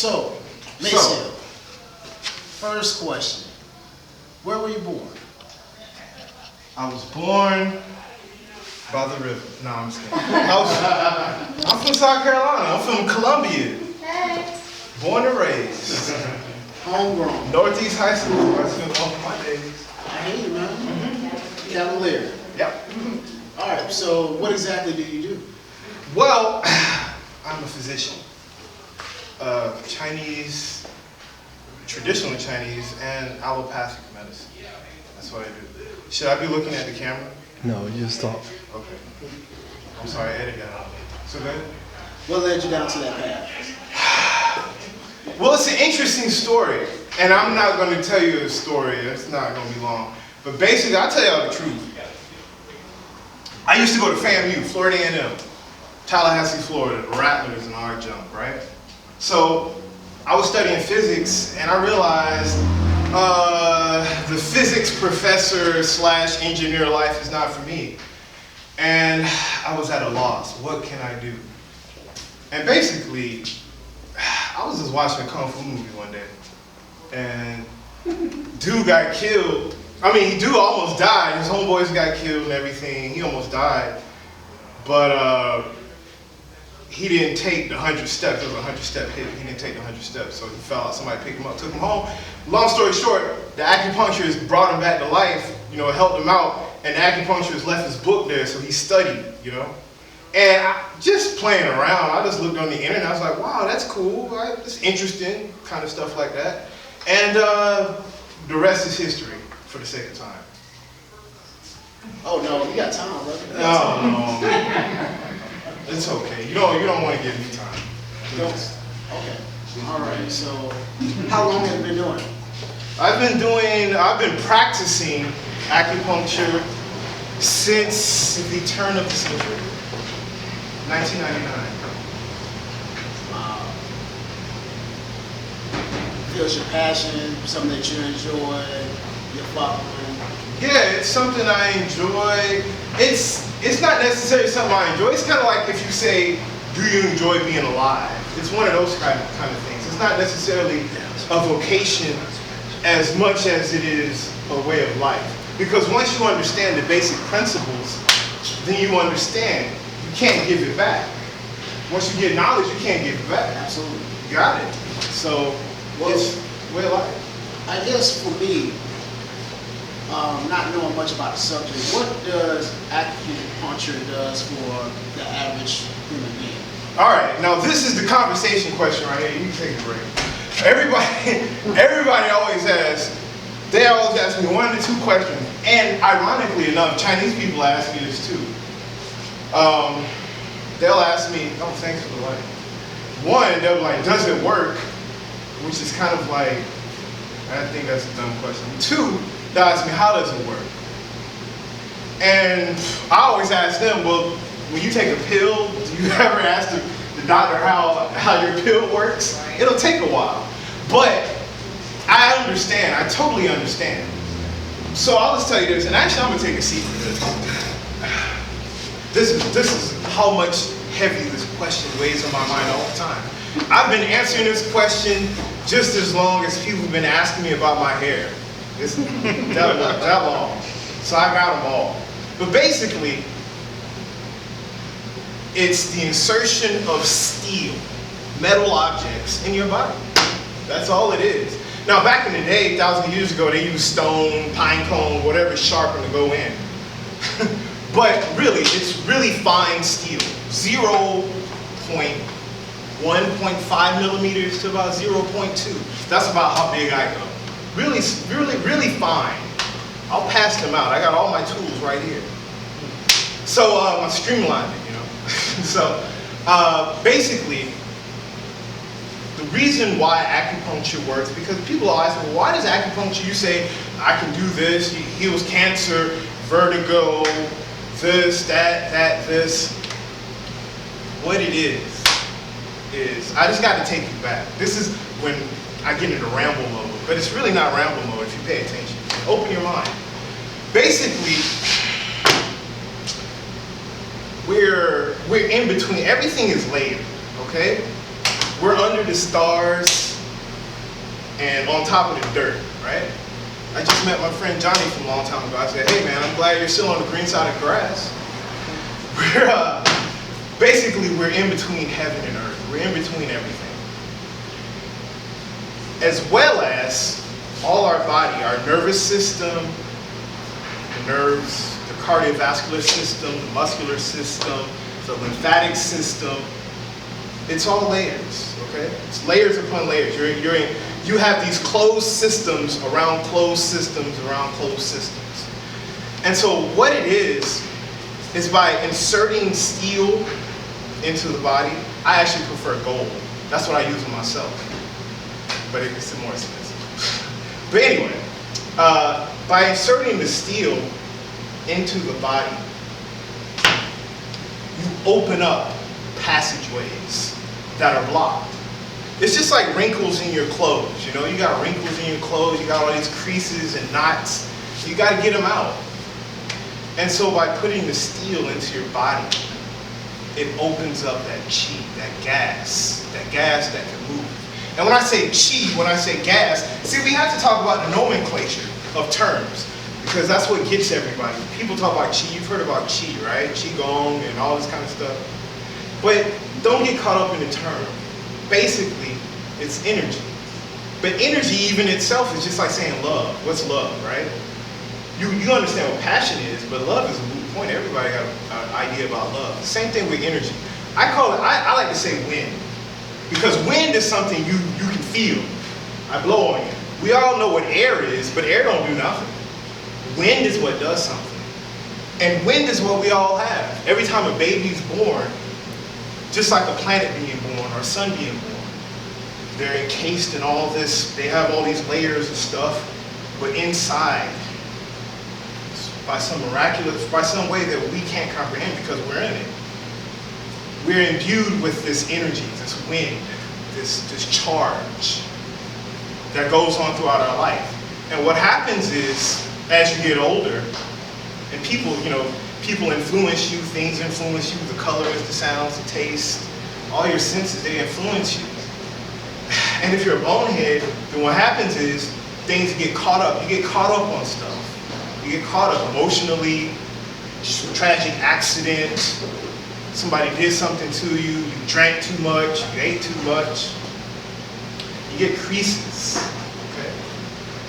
So, Maceo, first question. Where were you born? I was born by the river. No, I'm just kidding. I'm from South Carolina. I'm from Columbia. Hey. Born and raised. Homegrown. Northeast High School, where I spent all of my days. I hear you, man. Cavalier. Yep. All right, so what exactly do you do? Well, I'm a physician. Chinese, traditional Chinese, and allopathic medicine. That's what I do. Should I be looking at the camera? No, you just talk. Okay. I'm sorry, edit that out. So good? What led you down to that path? Well, it's an interesting story, and I'm not going to tell you a story. It's not going to be long. But basically, I'll tell y'all the truth. I used to go to FAMU, Florida A&M, Tallahassee, Florida, the Rattlers and our jump, right? So I was studying physics, and I realized the physics professor / engineer life is not for me. And I was at a loss. What can I do? And basically, I was just watching a Kung Fu movie one day, and dude got killed. I mean, dude almost died. His homeboys got killed and everything. He almost died. But he didn't take the 100 steps. It was a 100-step hit. He didn't take the 100 steps, so he fell out. Somebody picked him up, took him home. Long story short, the acupuncturist brought him back to life, helped him out, and the acupuncturist left his book there, so he studied, And just playing around, I just looked on the internet. I was like, wow, that's cool, right? It's interesting, kind of stuff like that. And the rest is history, for the sake of time. Oh no, you got time, brother. No. It's okay. You don't want to give me time. Please. Okay. All right. So, how long have you been doing? I've been practicing acupuncture since the turn of the century, 1999. Feels your passion, something that you enjoy, you're following. Yeah, it's something I enjoy. It's not necessarily something I enjoy. It's kind of like if you say, do you enjoy being alive? It's one of those kind of things. It's not necessarily a vocation as much as it is a way of life. Because once you understand the basic principles, then you understand you can't give it back. Once you get knowledge, you can't give it back. Absolutely. You got it. So it's way of life. I guess for me, not knowing much about the subject, what does acupuncture does for the average human being? All right, now this is the conversation question right here. You can take a break. Everybody always asks, they always ask me one or two questions, and ironically enough, Chinese people ask me this too. They'll ask me, oh, thanks for the light. One, they'll be like, does it work? Which is kind of like, I think that's a dumb question. Two, they'll ask me, how does it work? And I always ask them, well, when you take a pill, do you ever ask the doctor how your pill works? Right. It'll take a while. But I understand, I totally understand. So I'll just tell you this, and actually I'm gonna take a seat for this. This is how much heavy this question weighs on my mind all the time. I've been answering this question just as long as people have been asking me about my hair. It's that long. So I got them all. But basically, it's the insertion of steel, metal objects in your body. That's all it is. Now, back in the day, 1,000 years ago, they used stone, pine cone, whatever sharpened to go in. But really, it's really fine steel. 1.5 millimeters to about 0.2. That's about how big I go. Really, really, really fine. I'll pass them out. I got all my tools right here. So I streamlined it, So basically, the reason why acupuncture works, because people always ask, well, why does acupuncture, you say, I can do this, it heals cancer, vertigo, this, that, this. What it is, I just got to take you back. This is when I get into ramble mode, but it's really not ramble mode if you pay attention. Open your mind. Basically, we're in between. Everything is layered, okay? We're under the stars and on top of the dirt, right? I just met my friend Johnny from a long time ago. I said, hey man, I'm glad you're still on the green side of the grass. Basically, we're in between heaven and earth. We're in between everything. As well as all our body, our nervous system, the nerves, the cardiovascular system, the muscular system, the lymphatic system. It's all layers, okay? It's layers upon layers. You have these closed systems around closed systems around closed systems. And so what it is by inserting steel into the body. I actually prefer gold. That's what I use on myself. But it's more expensive. But anyway, by inserting the steel into the body, you open up passageways that are blocked. It's just like wrinkles in your clothes. You know, you got wrinkles in your clothes, you got all these creases and knots. You got to get them out. And so by putting the steel into your body, it opens up that chi, that gas that can move. And when I say chi, when I say gas, see, we have to talk about the nomenclature of terms, because that's what gets everybody. People talk about chi, you've heard about chi, right? Qigong and all this kind of stuff. But don't get caught up in the term. Basically, it's energy. But energy even itself is just like saying love. What's love, right? You understand what passion is, but love is a moot point. Everybody got an idea about love. Same thing with energy. I like to say wind. Because wind is something you can feel. I blow on you. We all know what air is, but air don't do nothing. Wind is what does something. And wind is what we all have. Every time a baby's born, just like a planet being born or sun being born, they're encased in all this, they have all these layers of stuff, but inside, by some way that we can't comprehend because we're in it, we're imbued with this energy, this wind, this charge that goes on throughout our life. And what happens is, as you get older, and people influence you, things influence you, the colors, the sounds, the taste, all your senses, they influence you. And if you're a bonehead, then what happens is things get caught up. You get caught up on stuff. You get caught up emotionally, just a tragic accident, somebody did something to you, you drank too much, you ate too much. You get creases, okay?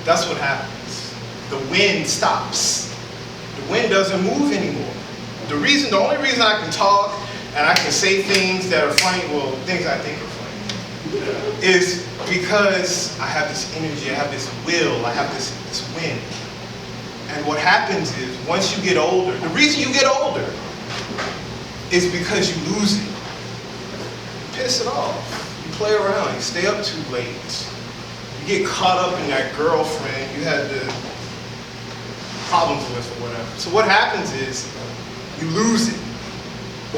That's what happens. The wind stops. The wind doesn't move anymore. The only reason I can talk and I can say things that are funny, well, things I think are funny, is because I have this energy, I have this will, I have this wind. And what happens is, once you get older, the reason you get older is because you lose it. You piss it off. You play around, you stay up too late. You get caught up in that girlfriend you had the problems with or whatever. So what happens is, you lose it,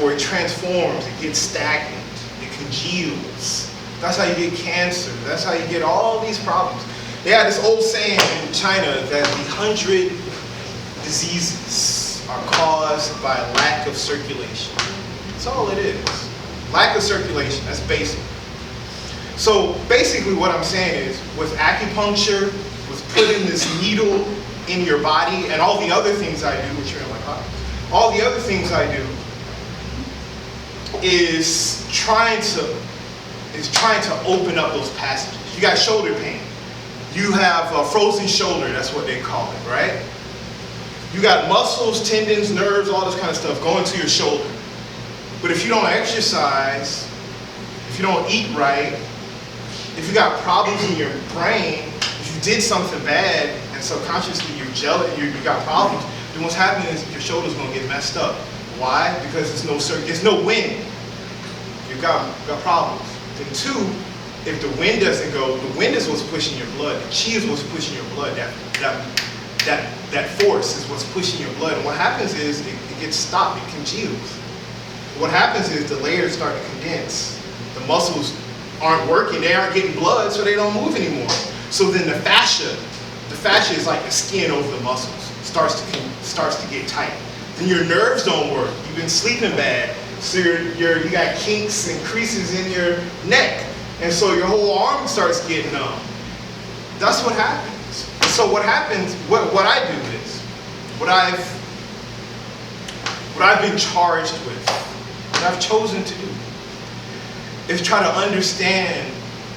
or it transforms, it gets stagnant, it congeals. That's how you get cancer, that's how you get all these problems. They had this old saying in China that the 100 diseases are caused by a lack of circulation. That's all it is. Lack of circulation, that's basic. So basically what I'm saying is, with acupuncture, with putting this needle in your body, and all the other things I do, which are in my pocket, all the other things I do is trying to open up those passages. You got shoulder pain. You have a frozen shoulder, that's what they call it, right? You got muscles, tendons, nerves, all this kind of stuff going to your shoulder. But if you don't exercise, if you don't eat right, if you got problems in your brain, if you did something bad and subconsciously you're jealous, you got problems, then what's happening is your shoulder's gonna get messed up. Why? Because there's no wind. You've got problems. Then two, if the wind doesn't go, the wind is what's pushing your blood. The chi is what's pushing your blood. That force is what's pushing your blood. And what happens is it gets stopped, it congeals. What happens is the layers start to condense. The muscles aren't working, they aren't getting blood, so they don't move anymore. So then the fascia is like the skin over the muscles, starts to get tight. Then your nerves don't work. You've been sleeping bad, so you got kinks and creases in your neck. And so your whole arm starts getting numb. That's what happens. So what happens, what I do is, what I've been charged with, what I've chosen to do, is try to understand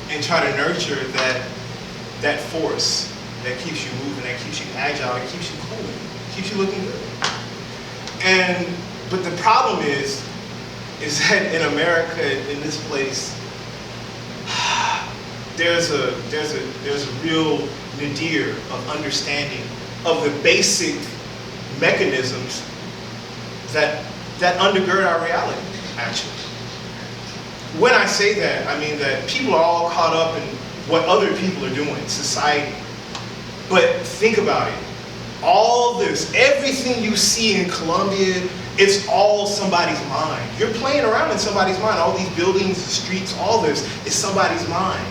and try to nurture that force that keeps you moving, that keeps you agile, that keeps you cool, keeps you looking good. But the problem is that in America, in this place, there's a real nadir of understanding of the basic mechanisms that undergird our reality, actually. When I say that, I mean that people are all caught up in what other people are doing, society. But think about it. All this, everything you see in Colombia, it's all somebody's mind. You're playing around in somebody's mind. All these buildings, the streets, all this is somebody's mind.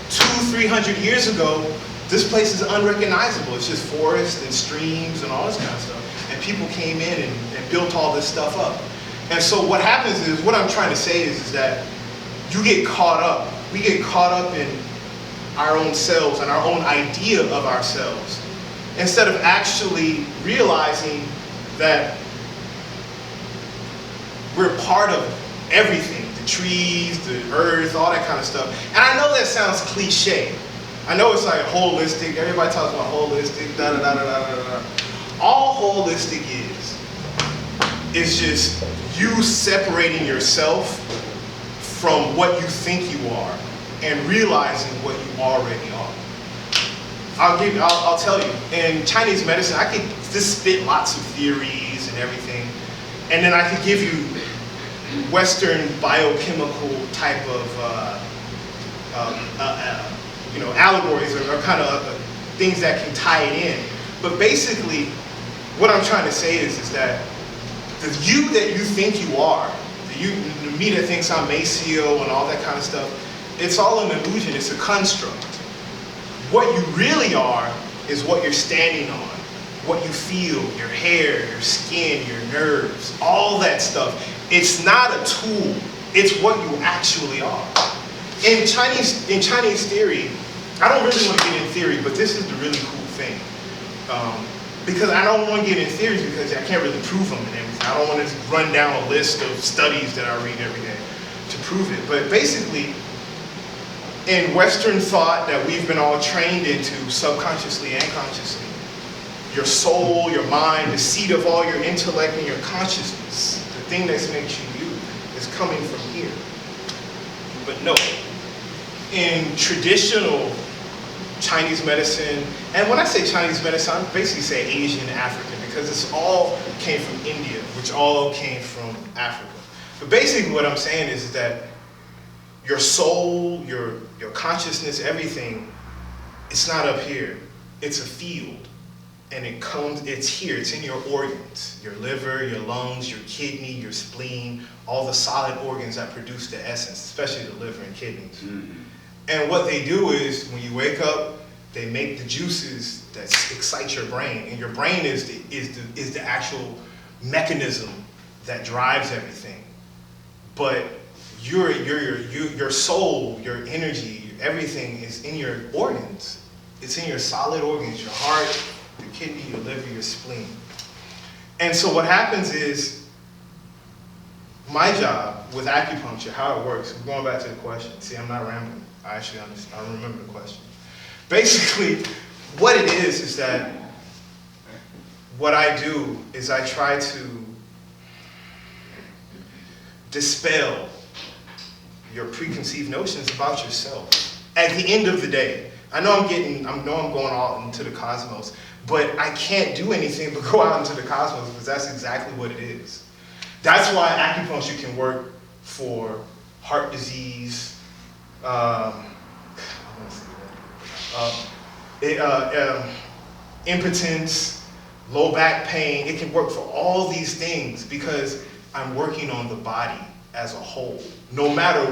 200-300 years ago, this place is unrecognizable. It's just forests and streams and all this kind of stuff. And people came in and built all this stuff up. And so what happens is, what I'm trying to say is that you get caught up. We get caught up in our own selves and our own idea of ourselves, instead of actually realizing that we're part of everything, the trees, the earth, all that kind of stuff. And I know that sounds cliche. I know it's like holistic. Everybody talks about holistic, da da da da da da. All holistic is just you separating yourself from what you think you are and realizing what you already are. I'll tell you, in Chinese medicine, I could just spit lots of theories and everything, and then I could give you Western biochemical type of allegories or kind of things that can tie it in. But basically, what I'm trying to say is that the you that you think you are, the me that thinks I'm Maceo and all that kind of stuff, it's all an illusion, it's a construct. What you really are is what you're standing on, what you feel, your hair, your skin, your nerves, all that stuff. It's not a tool, it's what you actually are. In Chinese theory, I don't really want to get in theory, but this is the really cool thing. Because I don't want to get in theories because I can't really prove them and everything. I don't want to run down a list of studies that I read every day to prove it. But basically, in Western thought that we've been all trained into subconsciously and consciously, your soul, your mind, the seat of all your intellect and your consciousness, the thing that makes you you, is coming from here. But no, in traditional Chinese medicine, and when I say Chinese medicine, I basically say Asian and African, because it's all came from India, which all came from Africa. But basically what I'm saying is that your soul, your consciousness, everything, it's not up here. It's a field. And it's here, it's in your organs. Your liver, your lungs, your kidney, your spleen, all the solid organs that produce the essence, especially the liver and kidneys. Mm-hmm. And what they do is, when you wake up, they make the juices that excite your brain. And your brain is the actual mechanism that drives everything. But your soul, your energy, everything is in your organs. It's in your solid organs, your heart, your kidney, your liver, your spleen. And so what happens is, my job with acupuncture, how it works, we're going back to the question. See, I'm not rambling. I actually understand. I remember the question. Basically, what it is that what I do is I try to dispel your preconceived notions about yourself. At the end of the day, I know I'm going out into the cosmos, but I can't do anything but go out into the cosmos, because that's exactly what it is. That's why acupuncture can work for heart disease, impotence, low back pain. It can work for all these things because I'm working on the body as a whole. No matter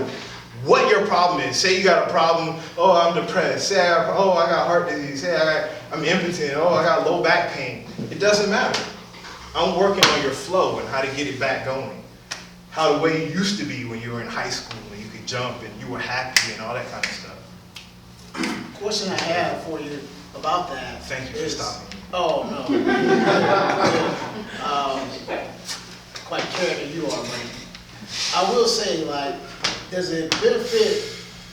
what your problem is. Say you got a problem, oh, I'm depressed. Say, oh, I got heart disease. Say, I'm impotent. Oh, I got low back pain. It doesn't matter. I'm working on your flow and how to get it back going. How the way you used to be when you were in high school and you could could jump and you were happy and all that kind of stuff. Question I have for you about that. Thank you for stopping me. Oh, no. Quite carried as you are, but I will say, like, does it benefit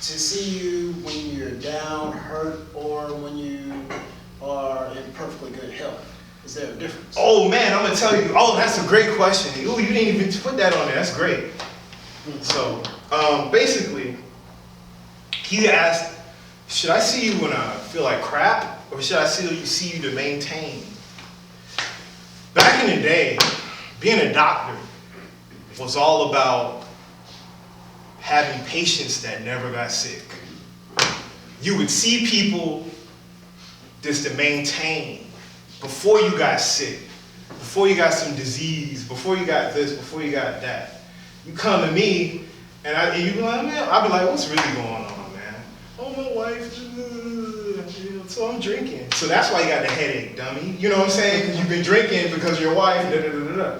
to see you when you're down, hurt, or when you are in perfectly good health? Is there a difference? Oh man, I'm gonna tell you. Oh, that's a great question. Ooh, you didn't even put that on there. That's great. So, basically, he asked, should I see you when I feel like crap, or should I see you to maintain? Back in the day, being a doctor was all about having patients that never got sick. You would see people just to maintain before you got sick, before you got some disease, before you got this, before you got that. You come to me, and you be like, man, I'll be like, what's really going on, man? Oh, my wife, so I'm drinking. So that's why you got the headache, dummy. You know what I'm saying? Because you've been drinking because of your wife, da-da-da-da-da.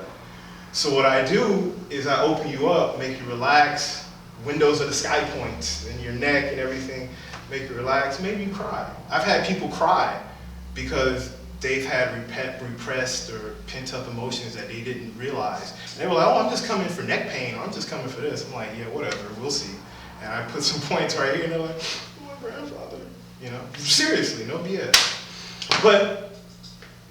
So what I do is I open you up, make you relax. Windows are the sky points in your neck and everything, make you relax. Maybe you cry. I've had people cry because they've had repressed or pent up emotions that they didn't realize. And they were like, oh, I'm just coming for neck pain, or I'm just coming for this. I'm like, yeah, whatever, we'll see. And I put some points right here, and they're like, oh, my grandfather. You know, seriously, no BS. But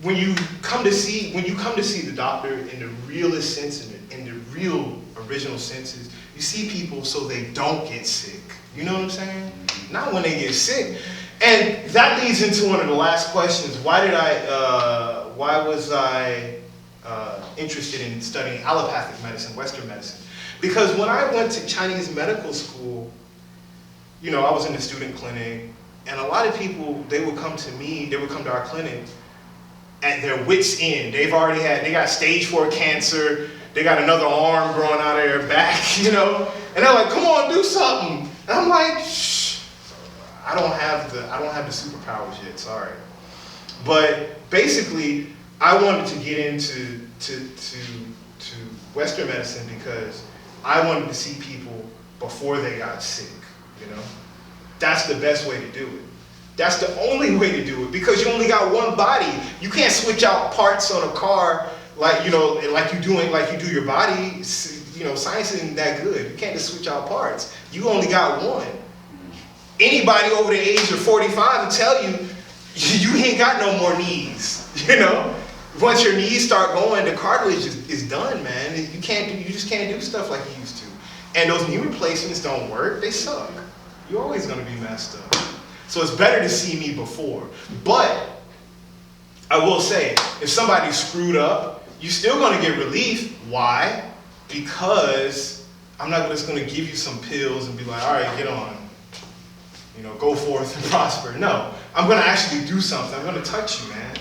when you come to see the doctor in the realest sense, in the real original senses, you see people so they don't get sick. You know what I'm saying? Not when they get sick. And that leads into one of the last questions. Why was I interested in studying allopathic medicine, Western medicine? Because when I went to Chinese medical school, you know, I was in the student clinic, and a lot of people, they would come to our clinic at their wit's end. They got stage 4 cancer, they got another arm growing out of their back, you know? And they're like, come on, do something. And I'm like, shh, I don't have the superpowers yet, sorry. But basically, I wanted to get into to Western medicine because I wanted to see people before they got sick, you know? That's the best way to do it. That's the only way to do it because you only got one body. You can't switch out parts on a car like you do your body. You know, science isn't that good. You can't just switch out parts. You only got one. Anybody over the age of 45 will tell you, you ain't got no more knees. You know, once your knees start going, the cartilage is done, man. You just can't do stuff like you used to. And those knee replacements don't work. They suck. You're always going to be messed up. So it's better to see me before. But I will say, if somebody's screwed up, you're still going to get relief. Why? Because I'm not just going to give you some pills and be like, all right, get on. You know, go forth and prosper. No, I'm going to actually do something. I'm going to touch you, man.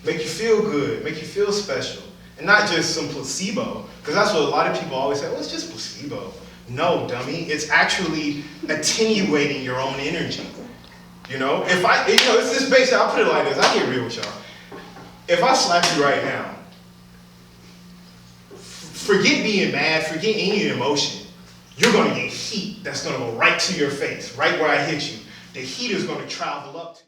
Make you feel good. Make you feel special. And not just some placebo. Because that's what a lot of people always say, well, it's just placebo. No, dummy. It's actually attenuating your own energy. You know, it's this basic. I'll put it like this. I'll get real with y'all. If I slap you right now, forget being mad, forget any emotion. You're going to get heat that's going to go right to your face, right where I hit you. The heat is going to travel up to you.